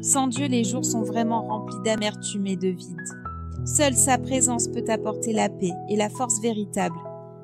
Sans Dieu, les jours sont vraiment remplis d'amertume et de vide. Seule sa présence peut apporter la paix et la force véritable.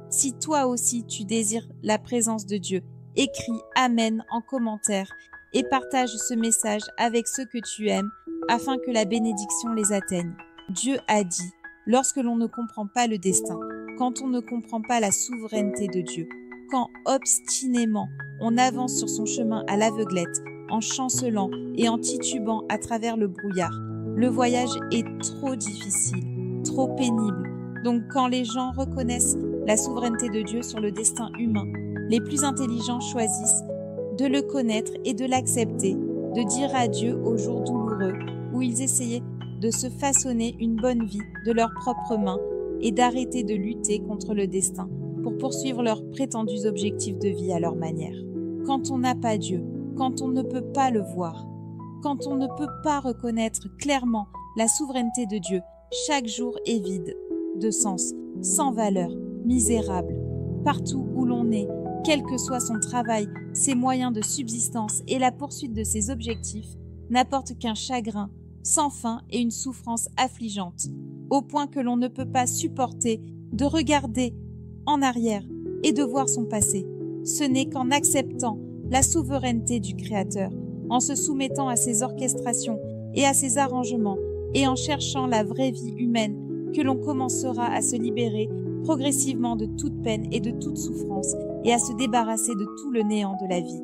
Si toi aussi tu désires la présence de Dieu, écris Amen en commentaire et partage ce message avec ceux que tu aimes afin que la bénédiction les atteigne. Dieu a dit, lorsque l'on ne comprend pas le destin, quand on ne comprend pas la souveraineté de Dieu, quand obstinément on avance sur son chemin à l'aveuglette, en chancelant et en titubant à travers le brouillard, le voyage est trop difficile, trop pénible. Donc quand les gens reconnaissent la souveraineté de Dieu sur le destin humain, les plus intelligents choisissent de le connaître et de l'accepter, de dire adieu aux jours douloureux où ils essayaient de se façonner une bonne vie de leurs propres mains et d'arrêter de lutter contre le destin pour poursuivre leurs prétendus objectifs de vie à leur manière. Quand on n'a pas Dieu, quand on ne peut pas le voir, quand on ne peut pas reconnaître clairement la souveraineté de Dieu, chaque jour est vide de sens, sans valeur, misérable. Partout où l'on est, quel que soit son travail, ses moyens de subsistance et la poursuite de ses objectifs, n'apportent qu'un chagrin sans fin et une souffrance affligeante, au point que l'on ne peut pas supporter de regarder en arrière et de voir son passé. Ce n'est qu'en acceptant la souveraineté du Créateur, en se soumettant à ses orchestrations et à ses arrangements, et en cherchant la vraie vie humaine, que l'on commencera à se libérer progressivement de toute peine et de toute souffrance, et à se débarrasser de tout le néant de la vie.